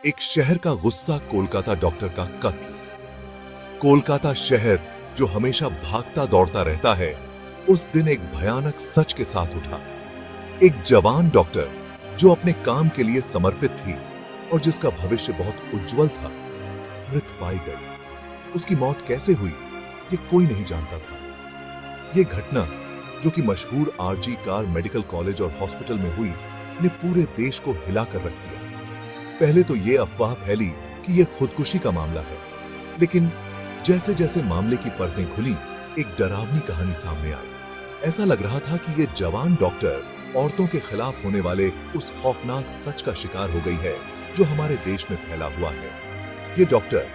एक शहर का गुस्सा, कोलकाता डॉक्टर का कत्ल। कोलकाता शहर जो हमेशा भागता दौड़ता रहता है, उस दिन एक भयानक सच के साथ उठा। एक जवान डॉक्टर जो अपने काम के लिए समर्पित थी और जिसका भविष्य बहुत उज्जवल था, मृत पाई गई। उसकी मौत कैसे हुई, ये कोई नहीं जानता था। ये घटना जो कि मशहूर आरजी कार मेडिकल कॉलेज और हॉस्पिटल में हुई, ने पूरे देश को हिलाकर रख दिया। पहले तो ये अफवाह फैली कि यह खुदकुशी का मामला है, लेकिन जैसे जैसे मामले की परतें खुली, एक डरावनी कहानी सामने आई। ऐसा लग रहा था कि यह जवान डॉक्टर औरतों के खिलाफ होने वाले उस खौफनाक सच का शिकार हो गई है जो हमारे देश में फैला हुआ है। ये डॉक्टर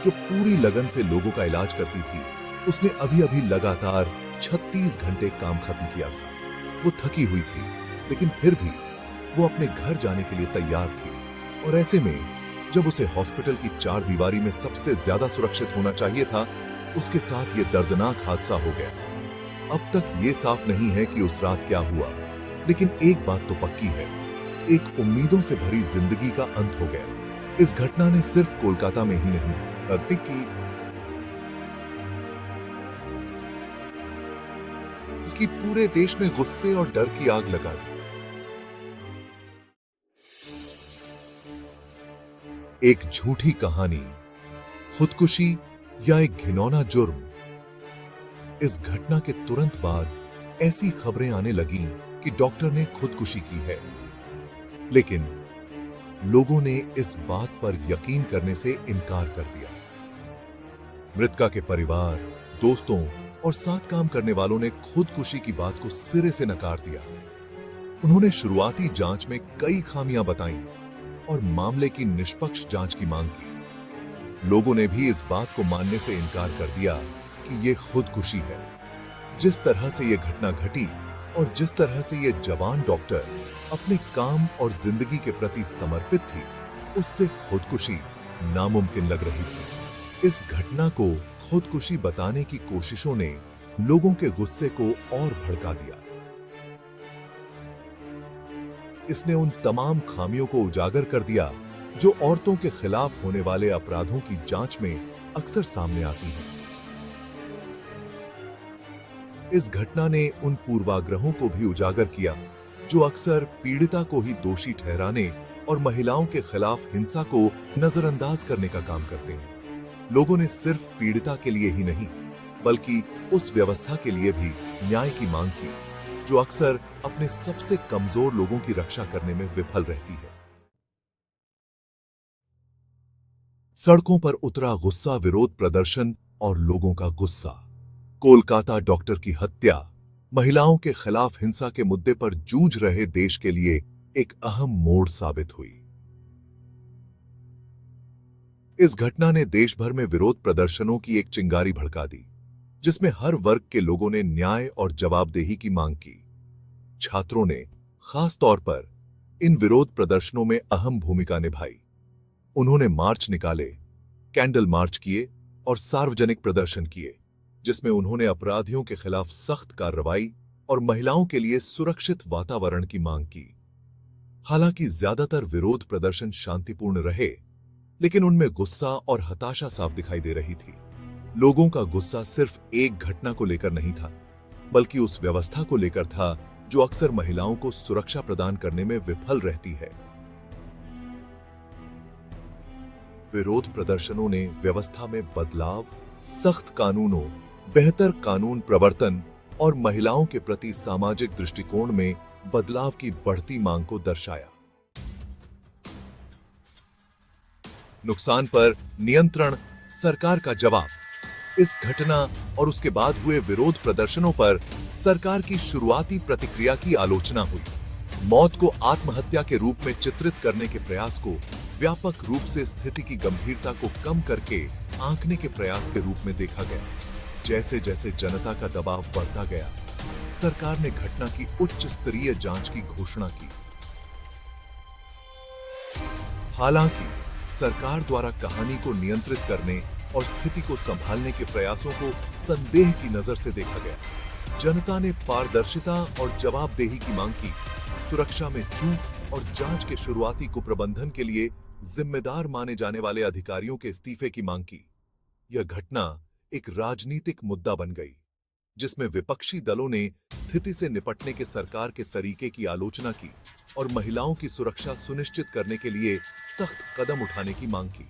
जो पूरी लगन से लोगों का इलाज करती थी, उसने अभी अभी लगातार 36 घंटे काम खत्म किया था। वो थकी हुई थी, लेकिन फिर भी वो अपने घर जाने के लिए तैयार थी। और ऐसे में जब उसे हॉस्पिटल की चार दीवारी में सबसे ज्यादा सुरक्षित होना चाहिए था, उसके साथ ये दर्दनाक हादसा हो गया। अब तक ये साफ नहीं है कि उस रात क्या हुआ, लेकिन एक बात तो पक्की है, एक उम्मीदों से भरी जिंदगी का अंत हो गया। इस घटना ने सिर्फ कोलकाता में ही नहीं, बल्कि पूरे देश में गुस्से और डर की आग लगा दी। एक झूठी कहानी, खुदकुशी या एक घिनौना जुर्म। इस घटना के तुरंत बाद ऐसी खबरें आने लगीं कि डॉक्टर ने खुदकुशी की है, लेकिन लोगों ने इस बात पर यकीन करने से इनकार कर दिया। मृतका के परिवार, दोस्तों और साथ काम करने वालों ने खुदकुशी की बात को सिरे से नकार दिया। उन्होंने शुरुआती जांच में कई खामियां बताईं और मामले की निष्पक्ष जांच की मांग की। लोगों ने भी इस बात को मानने से इनकार कर दिया कि यह खुदकुशी है। जिस तरह से यह घटना घटी और जिस तरह से यह जवान डॉक्टर अपने काम और जिंदगी के प्रति समर्पित थी, उससे खुदकुशी नामुमकिन लग रही थी। इस घटना को खुदकुशी बताने की कोशिशों ने लोगों के गुस्से को और भड़का दिया। इसने उन तमाम खामियों को उजागर कर दिया जो औरतों के खिलाफ होने वाले अपराधों की जांच में अक्सर सामने आती हैं। इस घटना ने उन पूर्वाग्रहों को भी उजागर किया जो अक्सर पीड़िता को ही दोषी ठहराने और महिलाओं के खिलाफ हिंसा को नजरअंदाज करने का काम करते हैं। लोगों ने सिर्फ पीड़िता के लिए ही नहीं, बल्कि उस व्यवस्था के लिए भी न्याय की मांग की जो अक्सर अपने सबसे कमजोर लोगों की रक्षा करने में विफल रहती है। सड़कों पर उतरा गुस्सा, विरोध प्रदर्शन और लोगों का गुस्सा। कोलकाता डॉक्टर की हत्या महिलाओं के खिलाफ हिंसा के मुद्दे पर जूझ रहे देश के लिए एक अहम मोड़ साबित हुई। इस घटना ने देश भर में विरोध प्रदर्शनों की एक चिंगारी भड़का दी, जिसमें हर वर्ग के लोगों ने न्याय और जवाबदेही की मांग की। छात्रों ने खास तौर पर इन विरोध प्रदर्शनों में अहम भूमिका निभाई। उन्होंने मार्च निकाले, कैंडल मार्च किए और सार्वजनिक प्रदर्शन किए, जिसमें उन्होंने अपराधियों के खिलाफ सख्त कार्रवाई और महिलाओं के लिए सुरक्षित वातावरण की मांग की। हालांकि ज्यादातर विरोध प्रदर्शन शांतिपूर्ण रहे, लेकिन उनमें गुस्सा और हताशा साफ दिखाई दे रही थी। लोगों का गुस्सा सिर्फ एक घटना को लेकर नहीं था, बल्कि उस व्यवस्था को लेकर था जो अक्सर महिलाओं को सुरक्षा प्रदान करने में विफल रहती है। विरोध प्रदर्शनों ने व्यवस्था में बदलाव, सख्त कानूनों, बेहतर कानून प्रवर्तन और महिलाओं के प्रति सामाजिक दृष्टिकोण में बदलाव की बढ़ती मांग को दर्शाया। नुकसान पर नियंत्रण, सरकार का जवाब। इस घटना और उसके बाद हुए विरोध प्रदर्शनों पर सरकार की शुरुआती प्रतिक्रिया की आलोचना हुई। मौत को आत्महत्या के रूप में चित्रित करने के प्रयास को व्यापक रूप से स्थिति की गंभीरता को कम करके आंकने के प्रयास के रूप में देखा गया। जैसे जैसे जनता का दबाव बढ़ता गया, सरकार ने घटना की उच्च स्तरीय जांच की घोषणा की। हालांकि सरकार द्वारा कहानी को नियंत्रित करने और स्थिति को संभालने के प्रयासों को संदेह की नजर से देखा गया। जनता ने पारदर्शिता और जवाबदेही की मांग की, सुरक्षा में चूक और जांच के शुरुआती कुप्रबंधन के लिए जिम्मेदार माने जाने वाले अधिकारियों के इस्तीफे की मांग की। यह घटना एक राजनीतिक मुद्दा बन गई, जिसमें विपक्षी दलों ने स्थिति से निपटने के सरकार के तरीके की आलोचना की और महिलाओं की सुरक्षा सुनिश्चित करने के लिए सख्त कदम उठाने की मांग की।